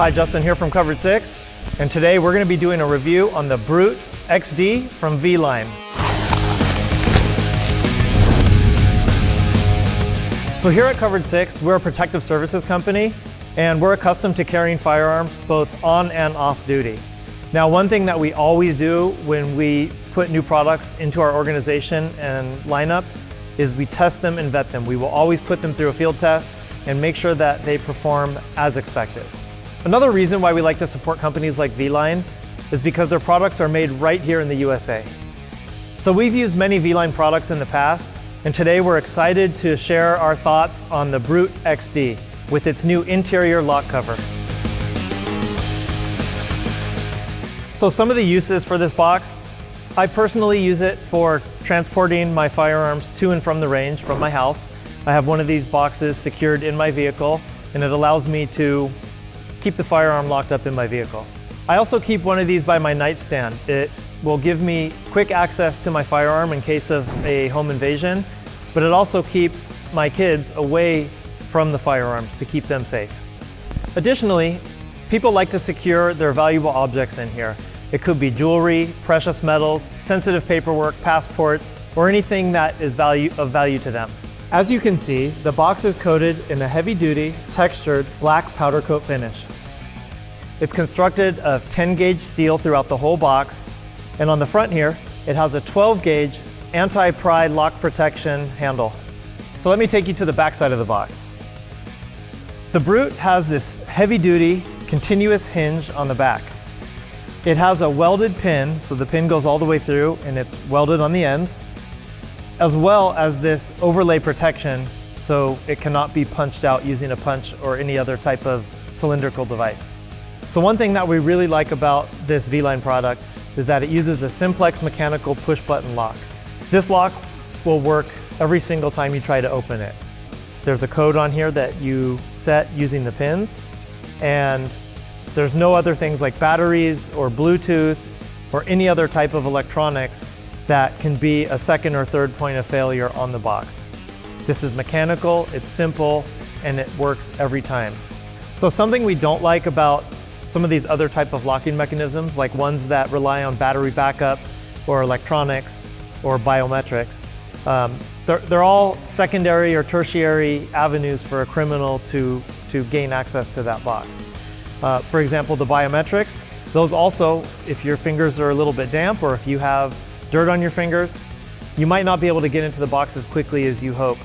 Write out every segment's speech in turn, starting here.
Hi, Justin here from Covered 6, and today we're going to be doing a review on the Brute XD from Vline. So here at Covered 6, we're a protective services company, and we're accustomed to carrying firearms both on and off duty. Now, one thing that we always do when we put new products into our organization and lineup is we test them and vet them. We will always put them through a field test and make sure that they perform as expected. Another reason why we like to support companies like Vline is because their products are made right here in the USA. So we've used many Vline products in the past, and today we're excited to share our thoughts on the Brute XD with its new interior lock cover. So some of the uses for this box, I personally use it for transporting my firearms to and from the range from my house. I have one of these boxes secured in my vehicle, and it allows me to keep the firearm locked up in my vehicle. I also keep one of these by my nightstand. It will give me quick access to my firearm in case of a home invasion, but it also keeps my kids away from the firearms to keep them safe. Additionally, people like to secure their valuable objects in here. It could be jewelry, precious metals, sensitive paperwork, passports, or anything that is of value to them. As you can see, the box is coated in a heavy-duty, textured black powder coat finish. It's constructed of 10-gauge steel throughout the whole box, and on the front here, it has a 12-gauge anti-pry lock protection handle. So let me take you to the back side of the box. The Brute has this heavy-duty, continuous hinge on the back. It has a welded pin, so the pin goes all the way through and it's welded on the ends, as well as this overlay protection so it cannot be punched out using a punch or any other type of cylindrical device. So one thing that we really like about this Vline product is that it uses a simplex mechanical push button lock. This lock will work every single time you try to open it. There's a code on here that you set using the pins, and there's no other things like batteries or Bluetooth or any other type of electronics that can be a second or third point of failure on the box. This is mechanical, it's simple, and it works every time. So something we don't like about some of these other type of locking mechanisms, like ones that rely on battery backups or electronics or biometrics, they're all secondary or tertiary avenues for a criminal to gain access to that box. For example, the biometrics, those also, if your fingers are a little bit damp or if you have dirt on your fingers, you might not be able to get into the box as quickly as you hope.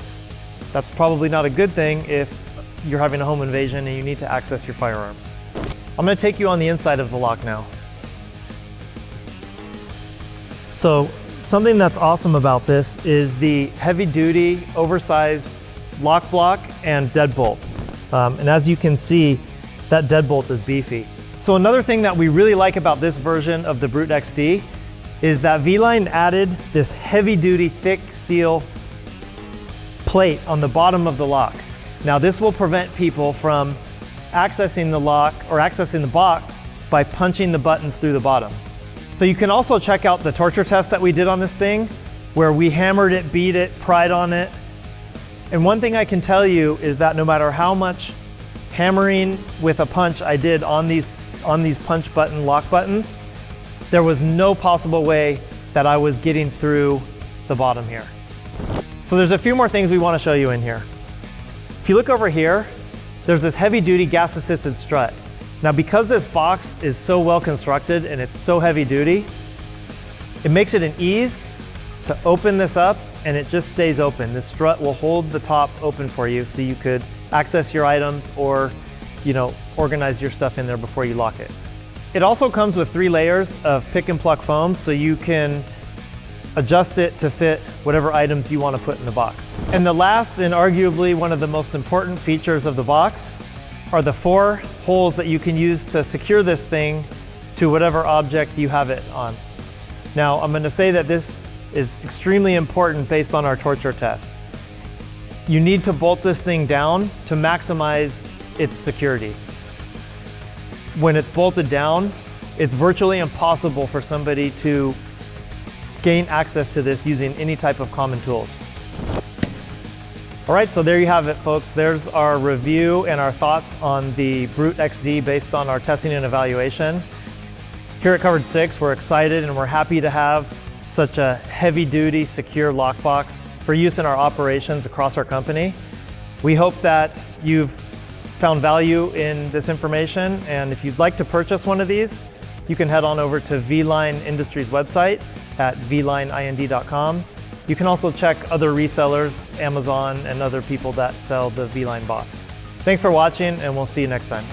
That's probably not a good thing if you're having a home invasion and you need to access your firearms. I'm going to take you on the inside of the lock now. So something that's awesome about this is the heavy-duty, oversized lock block and deadbolt. And as you can see, that deadbolt is beefy. So another thing that we really like about this version of the Brute XD is that Vline added this heavy-duty, thick steel plate on the bottom of the lock. Now this will prevent people from accessing the lock or accessing the box by punching the buttons through the bottom. So you can also check out the torture test that we did on this thing, where we hammered it, beat it, pried on it. And one thing I can tell you is that no matter how much hammering with a punch I did on these punch button lock buttons, there was no possible way that I was getting through the bottom here. So there's a few more things we want to show you in here. If you look over here, there's this heavy-duty gas-assisted strut. Now, because this box is so well constructed and it's so heavy-duty, it makes it an ease to open this up and it just stays open. This strut will hold the top open for you so you could access your items or, organize your stuff in there before you lock it. It also comes with 3 layers of pick and pluck foam so you can adjust it to fit whatever items you want to put in the box. And the last and arguably one of the most important features of the box are the 4 holes that you can use to secure this thing to whatever object you have it on. Now, I'm going to say that this is extremely important based on our torture test. You need to bolt this thing down to maximize its security. When it's bolted down, it's virtually impossible for somebody to gain access to this using any type of common tools. All right, so there you have it, folks. There's our review and our thoughts on the Brute XD based on our testing and evaluation. Here at Covered 6, we're excited and we're happy to have such a heavy-duty, secure lockbox for use in our operations across our company. We hope that you've found value in this information, and if you'd like to purchase one of these, you can head on over to Vline Industries website at vlineind.com. You can also check other resellers, Amazon, and other people that sell the Vline box. Thanks for watching, and we'll see you next time.